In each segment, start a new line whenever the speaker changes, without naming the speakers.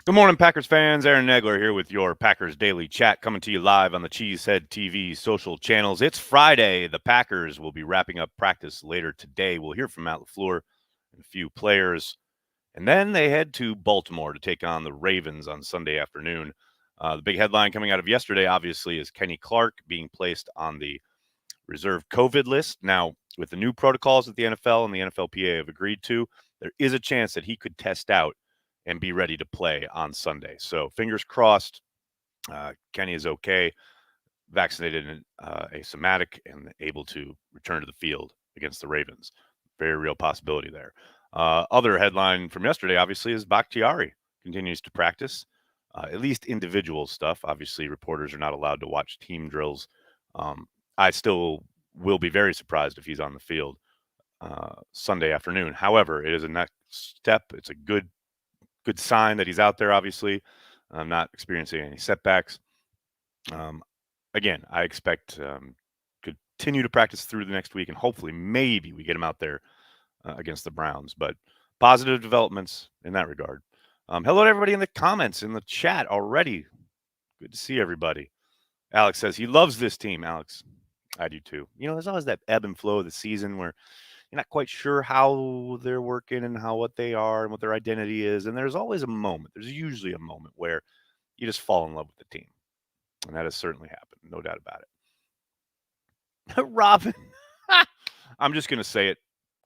Good morning, Packers fans. Aaron Negler here with your Packers Daily Chat, coming to you live on the Cheesehead TV social channels. It's Friday. The Packers will be wrapping up practice later today. We'll hear from Matt LaFleur and a few players. And then they head to Baltimore to take on the Ravens on Sunday afternoon. The big headline coming out of yesterday, obviously, is Kenny Clark being placed on the reserve COVID list. Now, with the new protocols that the NFL and the NFLPA have agreed to, there is a chance that he could test out and be ready to play on Sunday. So fingers crossed, Kenny is okay, vaccinated and asymptomatic, and able to return to the field against the Ravens. Very real possibility there. Other headline from yesterday, obviously, is Bakhtiari continues to practice, at least individual stuff. Obviously, reporters are not allowed to watch team drills. I still will be very surprised if he's on the field Sunday afternoon. However, it is a next step. It's a good sign that he's out there, obviously, not experiencing any setbacks. Again, I expect continue to practice through the next week, and hopefully maybe we get him out there against the Browns. But positive developments in that regard. Hello to everybody in the comments, in the chat already. Good to see everybody. Alex says he loves this team. Alex, I do too. You know, there's always that ebb and flow of the season where you're not quite sure how they're working and what they are and what their identity is. And there's always a moment. There's usually a moment where you just fall in love with the team. And that has certainly happened. No doubt about it. Robin, I'm just going to say it.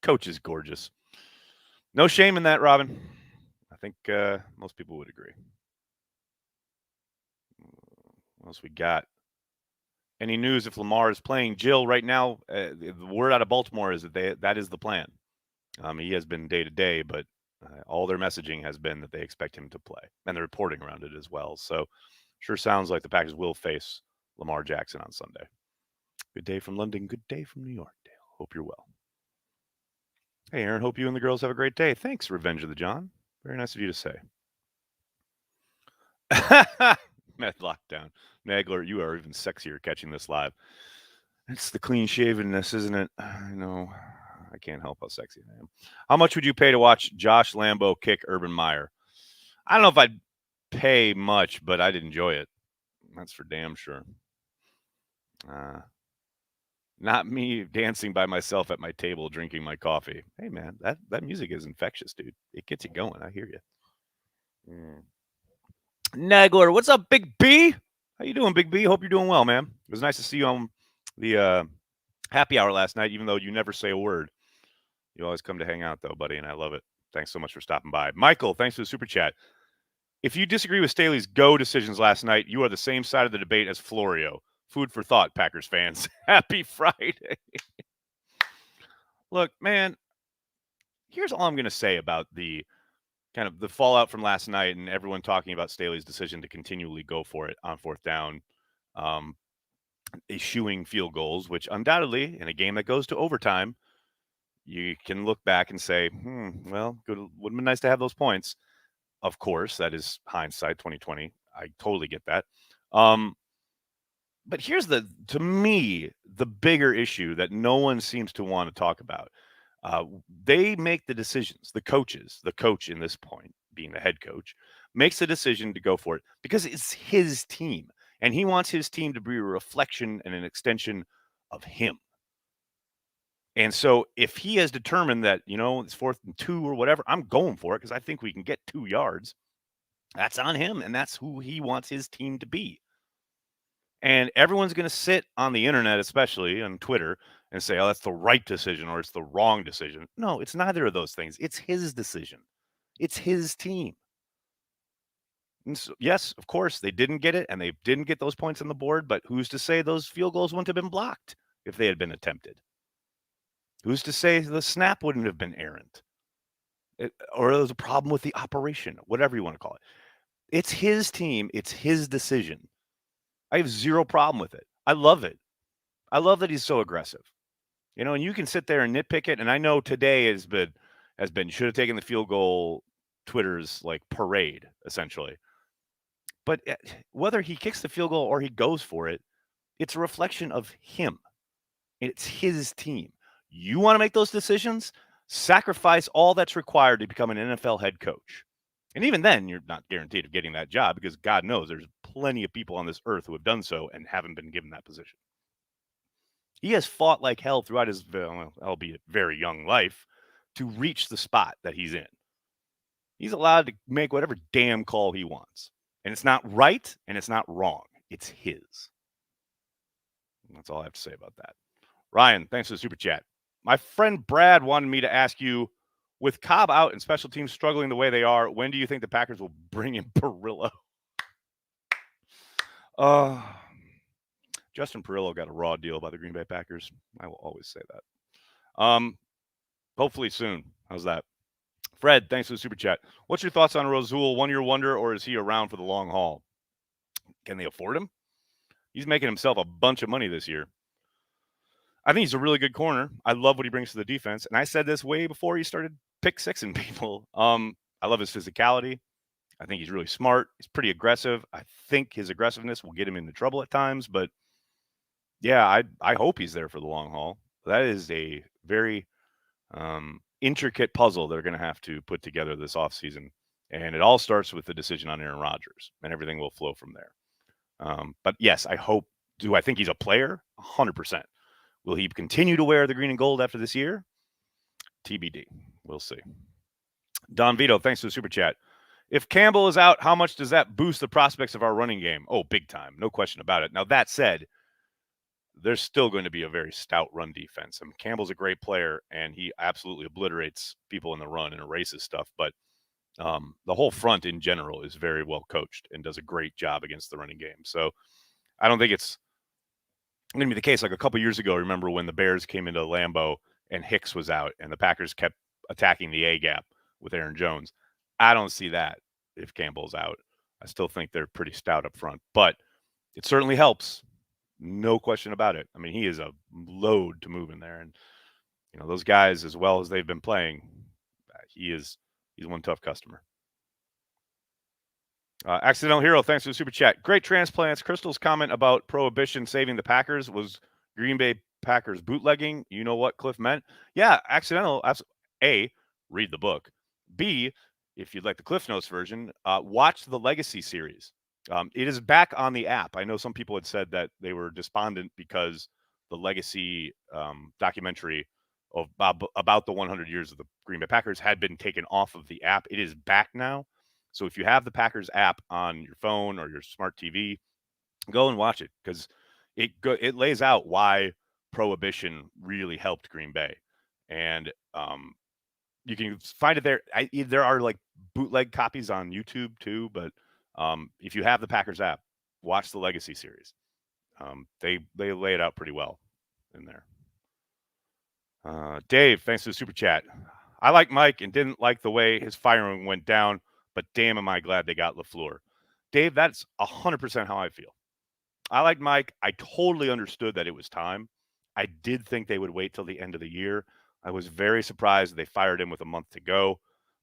Coach is gorgeous. No shame in that, Robin. I think most people would agree. What else we got? Any news if Lamar is playing? Jill, right now, the word out of Baltimore is that that is the plan. He has been day to day, but all their messaging has been that they expect him to play, and the reporting around it as well. So, sure sounds like the Packers will face Lamar Jackson on Sunday. Good day from London. Good day from New York, Dale. Hope you're well. Hey, Aaron. Hope you and the girls have a great day. Thanks, Revenge of the John. Very nice of you to say. Meth lockdown. Nagler, you are even sexier catching this live. It's the clean shavenness, isn't it? I know. I can't help how sexy I am. How much would you pay to watch Josh Lambo kick Urban Meyer? I don't know if I'd pay much, but I'd enjoy it. That's for damn sure. Not me dancing by myself at my table drinking my coffee. Hey, man, that music is infectious, dude. It gets you going. I hear you. Nagler, what's up, Big B? How you doing, Big B? Hope you're doing well, man. It was nice to see you on the happy hour last night, even though you never say a word. You always come to hang out, though, buddy, and I love it. Thanks so much for stopping by. Michael, thanks for the super chat. If you disagree with Staley's go decisions last night, you are the same side of the debate as Florio. Food for thought, Packers fans. Happy Friday. Look, man, here's all I'm going to say about the kind of the fallout from last night and everyone talking about Staley's decision to continually go for it on fourth down, eschewing field goals, which undoubtedly in a game that goes to overtime, you can look back and say, well, good, would have been nice to have those points. Of course, that is hindsight 2020. I totally get that. But here's to me, the bigger issue that no one seems to want to talk about. They make the decisions, the coach in this point, being the head coach, makes the decision to go for it because it's his team. And he wants his team to be a reflection and an extension of him. And so if he has determined that, it's 4th and 2 or whatever, I'm going for it because I think we can get 2 yards. That's on him, and that's who he wants his team to be. And everyone's going to sit on the internet, especially on Twitter, and say, oh, that's the right decision or it's the wrong decision. No, it's neither of those things. It's his decision. It's his team. And so, yes, of course, they didn't get it, and they didn't get those points on the board, but who's to say those field goals wouldn't have been blocked if they had been attempted? Who's to say the snap wouldn't have been errant? Or there was a problem with the operation, whatever you want to call it. It's his team. It's his decision. I have zero problem with it. I love it. I love that he's so aggressive. And you can sit there and nitpick it. And I know today has been should have taken the field goal Twitter's like parade, essentially. But whether he kicks the field goal or he goes for it, it's a reflection of him. It's his team. You want to make those decisions? Sacrifice all that's required to become an NFL head coach. And even then, you're not guaranteed of getting that job because God knows there's plenty of people on this earth who have done so and haven't been given that position. He has fought like hell throughout his, albeit very young life, to reach the spot that he's in. He's allowed to make whatever damn call he wants. And it's not right and it's not wrong. It's his. That's all I have to say about that. Ryan, thanks for the super chat. My friend Brad wanted me to ask you, with Cobb out and special teams struggling the way they are, when do you think the Packers will bring in Perillo? Justin Perillo got a raw deal by the Green Bay Packers. I will always say that. Hopefully soon. How's that? Fred, thanks for the super chat. What's your thoughts on Rasul? 1-year wonder, or is he around for the long haul? Can they afford him? He's making himself a bunch of money this year. I think he's a really good corner. I love what he brings to the defense. And I said this way before he started pick-sixing people. I love his physicality. I think he's really smart. He's pretty aggressive. I think his aggressiveness will get him into trouble at times. But, yeah, I hope he's there for the long haul. That is a very intricate puzzle they're going to have to put together this offseason. And it all starts with the decision on Aaron Rodgers, and everything will flow from there. But, yes, I hope. Do I think he's a player? 100%. Will he continue to wear the green and gold after this year? TBD. We'll see. Don Vito, thanks for the super chat. If Campbell is out, how much does that boost the prospects of our running game? Oh, big time. No question about it. Now, that said, there's still going to be a very stout run defense. I mean, Campbell's a great player, and he absolutely obliterates people in the run and erases stuff. But the whole front in general is very well coached and does a great job against the running game. So I don't think it's going to be the case. Like a couple years ago, remember when the Bears came into Lambeau and Hicks was out and the Packers kept attacking the A-gap with Aaron Jones. I don't see that if Campbell's out. I still think they're pretty stout up front, but it certainly helps. No question about it. I mean, he is a load to move in there. And, those guys, as well as they've been playing, he's one tough customer. Accidental Hero, thanks for the super chat. Great transplants. Crystal's comment about Prohibition saving the Packers was Green Bay Packers bootlegging. You know what Cliff meant? Yeah, Accidental. A, read the book. B, if you'd like the Cliff Notes version, watch the Legacy series. It is back on the app. I know some people had said that they were despondent because the Legacy documentary about the 100 years of the Green Bay Packers had been taken off of the app. It is back now. So if you have the Packers app on your phone or your smart TV, go and watch it because it lays out why Prohibition really helped Green Bay. And you can find it there. There are like bootleg copies on YouTube too, but if you have the Packers app, watch the Legacy series. They lay it out pretty well in there. Dave, thanks for the super chat. I like Mike and didn't like the way his firing went down, but damn am I glad they got LaFleur. Dave, that's 100% how I feel. I like Mike. I totally understood that it was time. I did think they would wait till the end of the year. I was very surprised they fired him with a month to go,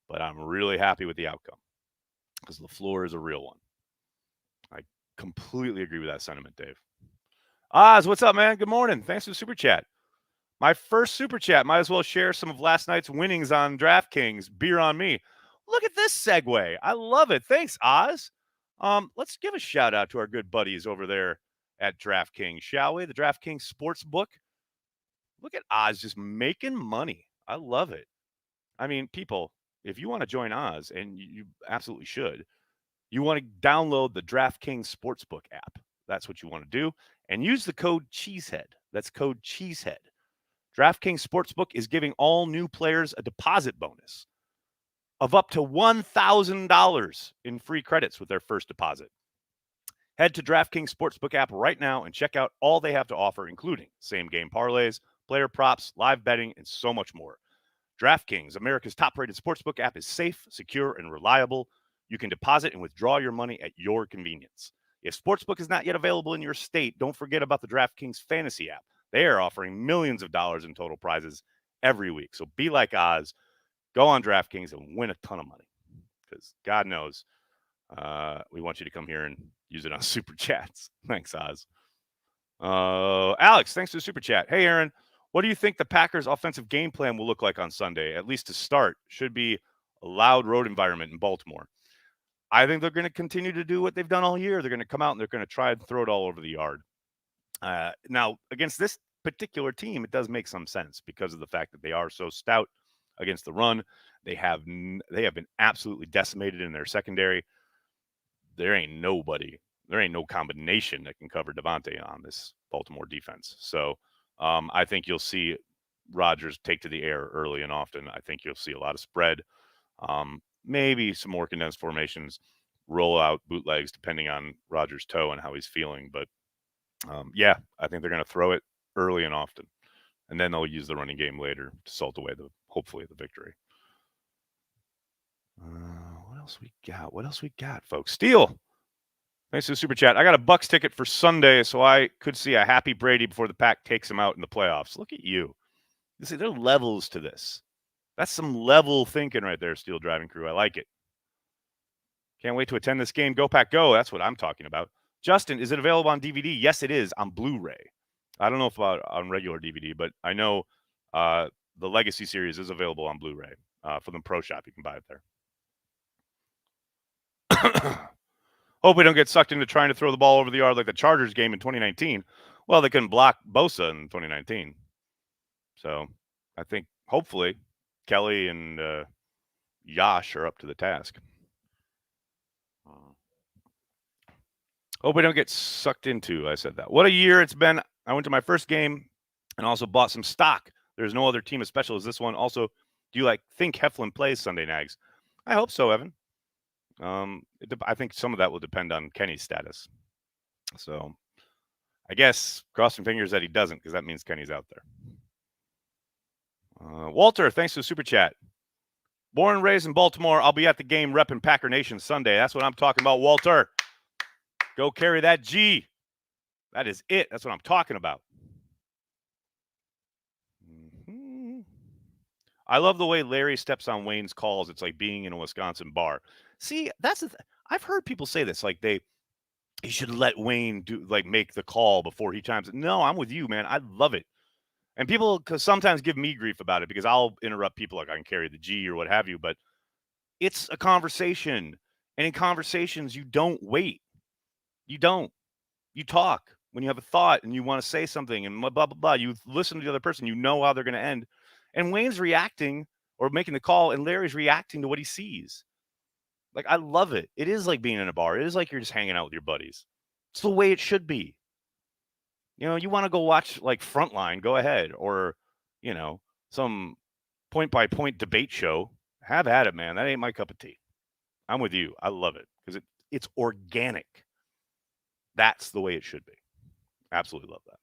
but I'm really happy with the outcome because LaFleur is a real one. I completely agree with that sentiment, Dave. Oz, what's up, man? Good morning. Thanks for the super chat. My first super chat. Might as well share some of last night's winnings on DraftKings. Beer on me. Look at this segue. I love it. Thanks, Oz. Let's give a shout out to our good buddies over there at DraftKings, shall we? The DraftKings Sportsbook. Look at Oz just making money. I love it. I mean, people, if you want to join Oz, and you absolutely should, you want to download the DraftKings Sportsbook app. That's what you want to do. And use the code CHEESEHEAD. That's code CHEESEHEAD. DraftKings Sportsbook is giving all new players a deposit bonus of up to $1,000 in free credits with their first deposit. Head to DraftKings Sportsbook app right now and check out all they have to offer, including same-game parlays, player props, live betting, and so much more. DraftKings, America's top-rated sportsbook app, is safe, secure, and reliable. You can deposit and withdraw your money at your convenience. If Sportsbook is not yet available in your state, don't forget about the DraftKings Fantasy app. They are offering millions of dollars in total prizes every week. So be like Oz. Go on DraftKings and win a ton of money because God knows we want you to come here and use it on Super Chats. Thanks, Oz. Alex, thanks for the Super Chat. Hey, Aaron, what do you think the Packers' offensive game plan will look like on Sunday, at least to start? Should be a loud road environment in Baltimore. I think they're going to continue to do what they've done all year. They're going to come out and they're going to try and throw it all over the yard. Now, against this particular team, it does make some sense because of the fact that they are so stout against the run. They have been absolutely decimated in their secondary. There ain't no combination that can cover Davante on this Baltimore defense. So I think you'll see Rodgers take to the air early and often. I think you'll see a lot of spread, maybe some more condensed formations, roll out bootlegs depending on Rodgers' toe and how he's feeling. But yeah, I think they're going to throw it early and often, and then they'll use the running game later to salt away hopefully the victory. What else we got, folks? Steele, thanks for the super chat. I got a Bucks ticket for Sunday, so I could see a happy Brady before the Pack takes him out in the playoffs. Look at you. You see, there are levels to this. That's some level thinking right there, Steel Driving Crew. I like it. Can't wait to attend this game. Go Pack Go. That's what I'm talking about. Justin, is it available on DVD? Yes, it is on Blu-ray. I don't know if on regular DVD, but I know the Legacy series is available on Blu-ray for the Pro Shop. You can buy it there. Hope we don't get sucked into trying to throw the ball over the yard like the Chargers game in 2019. Well, they couldn't block Bosa in 2019. So I think hopefully Kelly and Yash are up to the task. Hope we don't get sucked into. I said that. What a year it's been. I went to my first game and also bought some stock. There's no other team as special as this one. Also, do you think Heflin plays Sunday, Nags? I hope so, Evan. I think some of that will depend on Kenny's status. So I guess crossing fingers that he doesn't, because that means Kenny's out there. Walter, thanks for the super chat. Born and raised in Baltimore. I'll be at the game repping Packer Nation Sunday. That's what I'm talking about, Walter. Go carry that G. That is it. That's what I'm talking about. Mm-hmm. I love the way Larry steps on Wayne's calls. It's like being in a Wisconsin bar. See, that's I've heard people say this, like he should let Wayne make the call before he chimes in. No, I'm with you, man. I love it. And people sometimes give me grief about it because I'll interrupt people like I can carry the G or what have you, but it's a conversation. And in conversations, you don't wait. You don't. You talk when you have a thought and you want to say something and blah, blah, blah. You listen to the other person. You know how they're going to end. And Wayne's reacting or making the call, and Larry's reacting to what he sees. I love it. It is like being in a bar. It is like you're just hanging out with your buddies. It's the way it should be. You want to go watch Frontline, go ahead. Or, some point-by-point debate show. Have at it, man. That ain't my cup of tea. I'm with you. I love it because it's organic. That's the way it should be. Absolutely love that.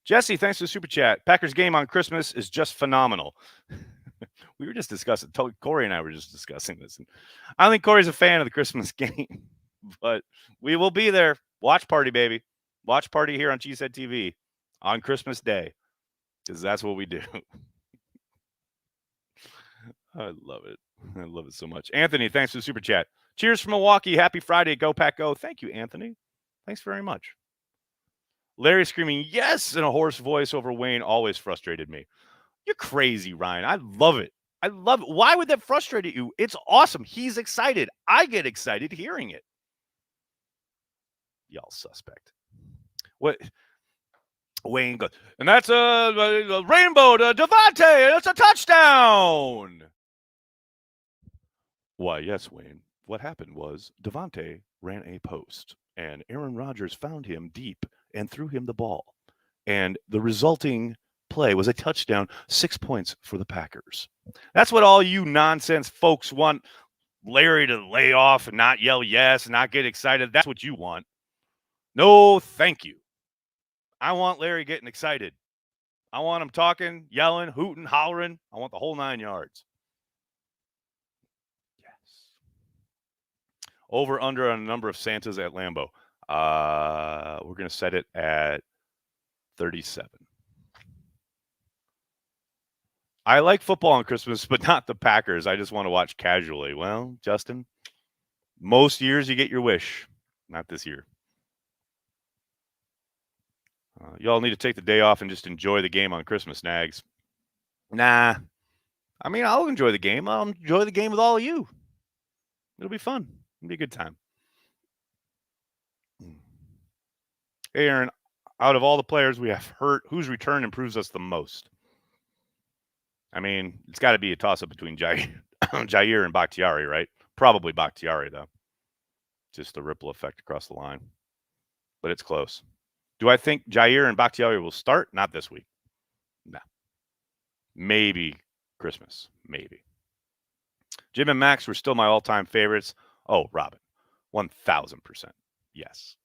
Jesse, thanks for the super chat. Packers game on Christmas is just phenomenal. We were just discussing. Corey and I were just discussing this. I don't think Corey's a fan of the Christmas game, but we will be there. Watch party, baby. Watch party here on Cheesehead TV on Christmas Day, because that's what we do. I love it. I love it so much. Anthony, thanks for the super chat. Cheers from Milwaukee. Happy Friday. Go Pack Go. Thank you, Anthony. Thanks very much. Larry screaming yes in a hoarse voice over Wayne always frustrated me. You're crazy, Ryan. I love it. I love it. Why would that frustrate you? It's awesome. He's excited. I get excited hearing it. Y'all suspect. What? Wayne goes, and that's a rainbow to Davante, and it's a touchdown. Why, yes, Wayne. What happened was Davante ran a post, and Aaron Rodgers found him deep and threw him the ball. And the resulting play was a touchdown, 6 points for the Packers. That's what all you nonsense folks want Larry to lay off and not yell yes and not get excited. That's what you want. No, thank you. I want Larry getting excited. I want him talking, yelling, hooting, hollering. I want the whole 9 yards. Yes. Over, under on a number of Santas at Lambeau. We're going to set it at 37. I like football on Christmas, but not the Packers. I just want to watch casually. Well, Justin, most years you get your wish. Not this year. Y'all need to take the day off and just enjoy the game on Christmas, Nags. Nah. I mean, I'll enjoy the game. I'll enjoy the game with all of you. It'll be fun. It'll be a good time. Hey, Aaron, out of all the players we have hurt, whose return improves us the most? I mean, it's got to be a toss-up between Jair and Bakhtiari, right? Probably Bakhtiari, though. Just the ripple effect across the line. But it's close. Do I think Jair and Bakhtiari will start? Not this week. No. Maybe Christmas. Maybe. Jim and Max were still my all-time favorites. Oh, Robin. 1,000%. Yes.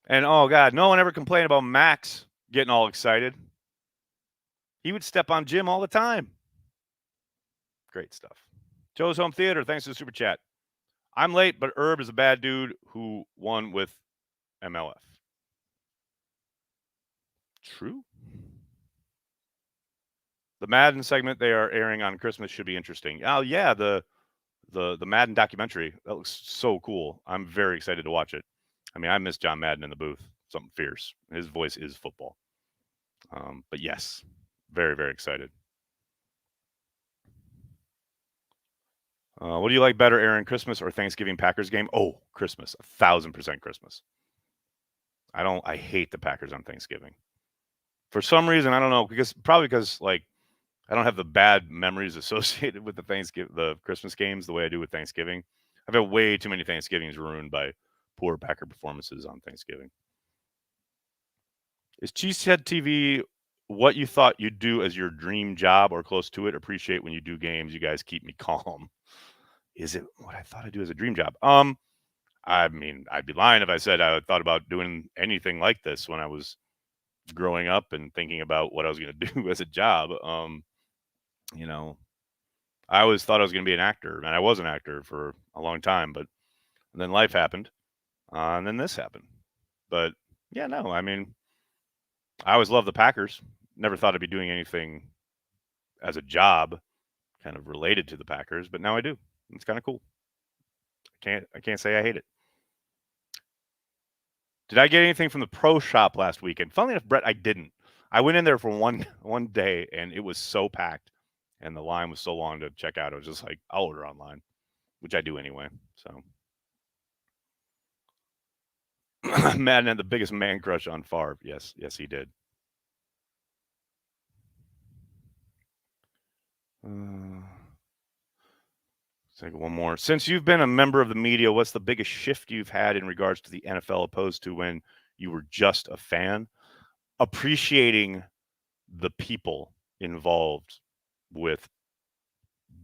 And, oh, God, no one ever complained about Max getting all excited. He would step on Jim all the time. Great stuff. Joe's Home Theater, thanks to the super chat. I'm late, but Herb is a bad dude who won with MLF. True. The Madden segment they are airing on Christmas should be interesting. Oh, yeah, the Madden documentary. That looks so cool. I'm very excited to watch it. I mean, I miss John Madden in the booth. Something fierce. His voice is football. But yes, very, very excited. What do you like better, Aaron, Christmas or Thanksgiving Packers game? Oh, Christmas. 1,000% Christmas. I hate the Packers on Thanksgiving. For some reason, I don't know, probably because like I don't have the bad memories associated with the Christmas games the way I do with Thanksgiving. I've had way too many Thanksgivings ruined by poor Packer performances on Thanksgiving. Is Cheesehead TV what you thought you'd do as your dream job or close to it? Appreciate when you do games. You guys keep me calm. Is it what I thought I'd do as a dream job? I mean, I'd be lying if I said I thought about doing anything like this when I was growing up and thinking about what I was going to do as a job. You know, I always thought I was going to be an actor, and I was an actor for a long time, but then life happened, and then this happened. But yeah, no, I mean, I always loved the Packers. Never thought I'd be doing anything as a job kind of related to the Packers, but now I do. It's kind of cool. I can't say I hate it. Did I get anything from the pro shop last weekend? Funnily enough, Brett, I didn't. I went in there for one day, and it was so packed, and the line was so long to check out. I was just like, I'll order online, which I do anyway. So, Madden had the biggest man crush on Favre. Yes, he did. Let's take one more. Since you've been a member of the media, what's the biggest shift you've had in regards to the NFL opposed to when you were just a fan? Appreciating the people involved with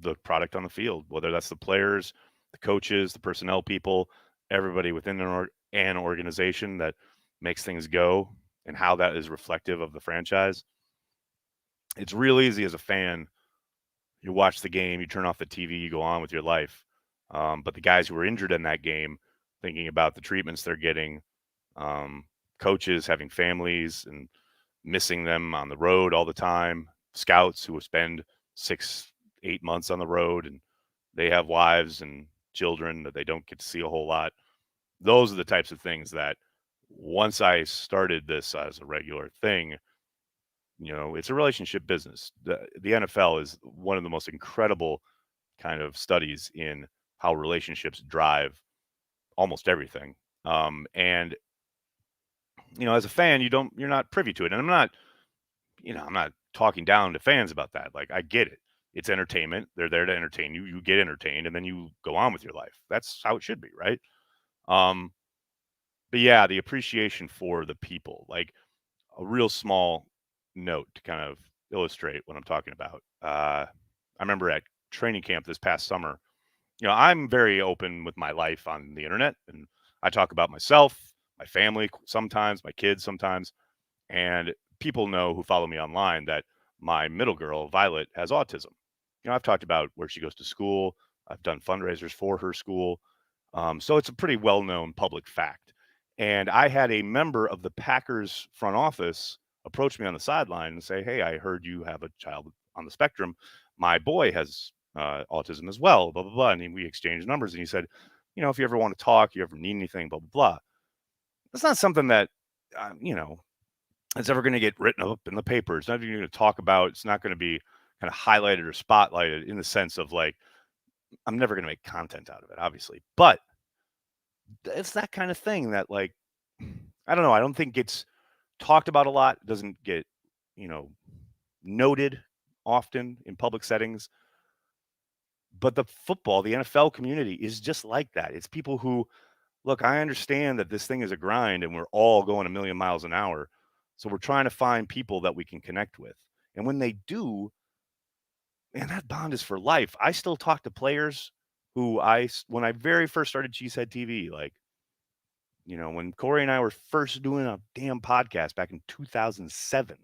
the product on the field, whether that's the players, the coaches, the personnel people, everybody within an organization that makes things go and how that is reflective of the franchise. It's real easy as a fan. You watch the game, you turn off the TV, you go on with your life. But the guys who were injured in that game, thinking about the treatments they're getting, coaches having families and missing them on the road all the time, scouts who spend 6-8 months on the road and they have wives and children that they don't get to see a whole lot. Those are the types of things that once I started this as a regular thing, it's a relationship business. The NFL is one of the most incredible kind of studies in how relationships drive almost everything. And as a fan, you're not privy to it. And I'm not talking down to fans about that. Like, I get it. It's entertainment. They're there to entertain you. You get entertained and then you go on with your life. That's how it should be, right? But yeah, the appreciation for the people, like a real small note to kind of illustrate what I'm talking about. I remember at training camp this past summer, I'm very open with my life on the internet, and I talk about myself, my family sometimes, my kids sometimes, and people know who follow me online that my middle girl, Violet, has autism. I've talked about where she goes to school. I've done fundraisers for her school. So it's a pretty well-known public fact. And I had a member of the Packers front office approach me on the sideline and say, "Hey, I heard you have a child on the spectrum. My boy has autism as well, blah, blah, blah." And we exchanged numbers. And he said, if you ever want to talk, you ever need anything, blah, blah, blah. That's not something that you know, it's ever going to get written up in the paper. It's not even going to talk about. It's not going to be kind of highlighted or spotlighted in the sense of like, I'm never going to make content out of it, obviously. But it's that kind of thing that, like, I don't know. I don't think gets talked about a lot. It doesn't get, you know, noted often in public settings. But the NFL community is just like that. It's people who, look, I understand that this thing is a grind and we're all going a million miles an hour. So we're trying to find people that we can connect with. And when they do, man, that bond is for life. I still talk to players who when I very first started Cheesehead TV, like, when Corey and I were first doing a damn podcast back in 2007,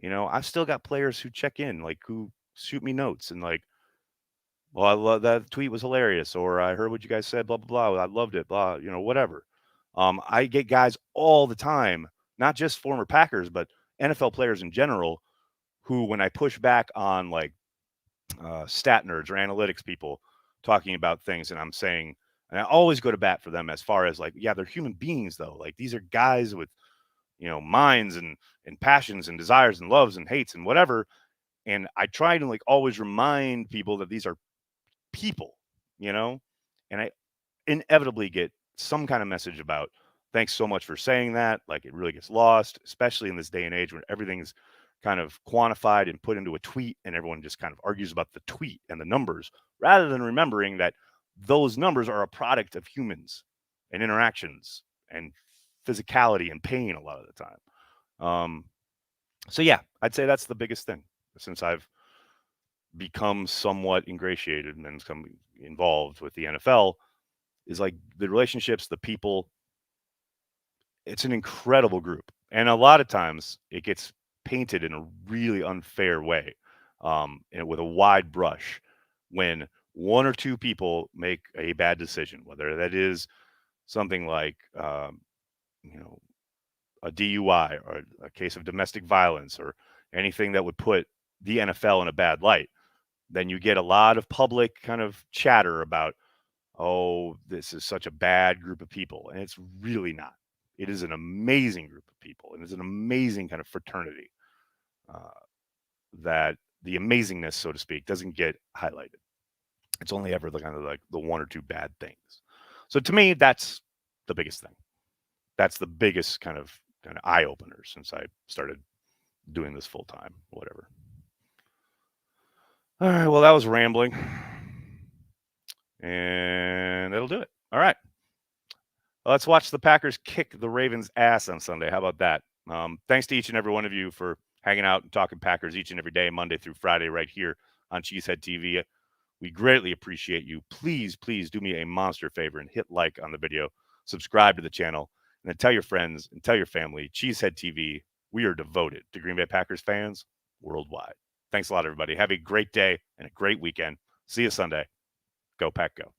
I've still got players who check in, like, who shoot me notes and like, well, I love that tweet was hilarious, or I heard what you guys said, blah, blah, blah. I loved it, blah, whatever. I get guys all the time, not just former Packers, but NFL players in general, who, when I push back on like stat nerds or analytics people talking about things, and I'm saying, and I always go to bat for them as far as like, yeah, they're human beings though. Like, these are guys with, minds and passions and desires and loves and hates and whatever. And I try to like always remind people that these are people, and I inevitably get some kind of message about, thanks so much for saying that. Like, it really gets lost, especially in this day and age when everything's kind of quantified and put into a tweet and everyone just kind of argues about the tweet and the numbers rather than remembering that those numbers are a product of humans and interactions and physicality and pain a lot of the time. So yeah, I'd say that's the biggest thing since I've become somewhat ingratiated and become involved with the NFL, is like the relationships, the people. It's an incredible group. And a lot of times it gets painted in a really unfair way, and with a wide brush, when one or two people make a bad decision, whether that is something like, you know, a DUI or a case of domestic violence or anything that would put the NFL in a bad light. Then you get a lot of public kind of chatter about, oh, this is such a bad group of people. And it's really not. It is an amazing group of people. And it's an amazing kind of fraternity, that the amazingness, so to speak, doesn't get highlighted. It's only ever the kind of like the one or two bad things. So to me, that's the biggest thing. That's the biggest kind of eye opener since I started doing this full time, whatever. All right. Well, that was rambling. And that'll do it. All right. Let's watch the Packers kick the Ravens' ass on Sunday. How about that? Thanks to each and every one of you for hanging out and talking Packers each and every day, Monday through Friday, right here on Cheesehead TV. We greatly appreciate you. Please, please do me a monster favor and hit like on the video, subscribe to the channel, and then tell your friends and tell your family. Cheesehead TV, we are devoted to Green Bay Packers fans worldwide. Thanks a lot, everybody. Have a great day and a great weekend. See you Sunday. Go Pack Go.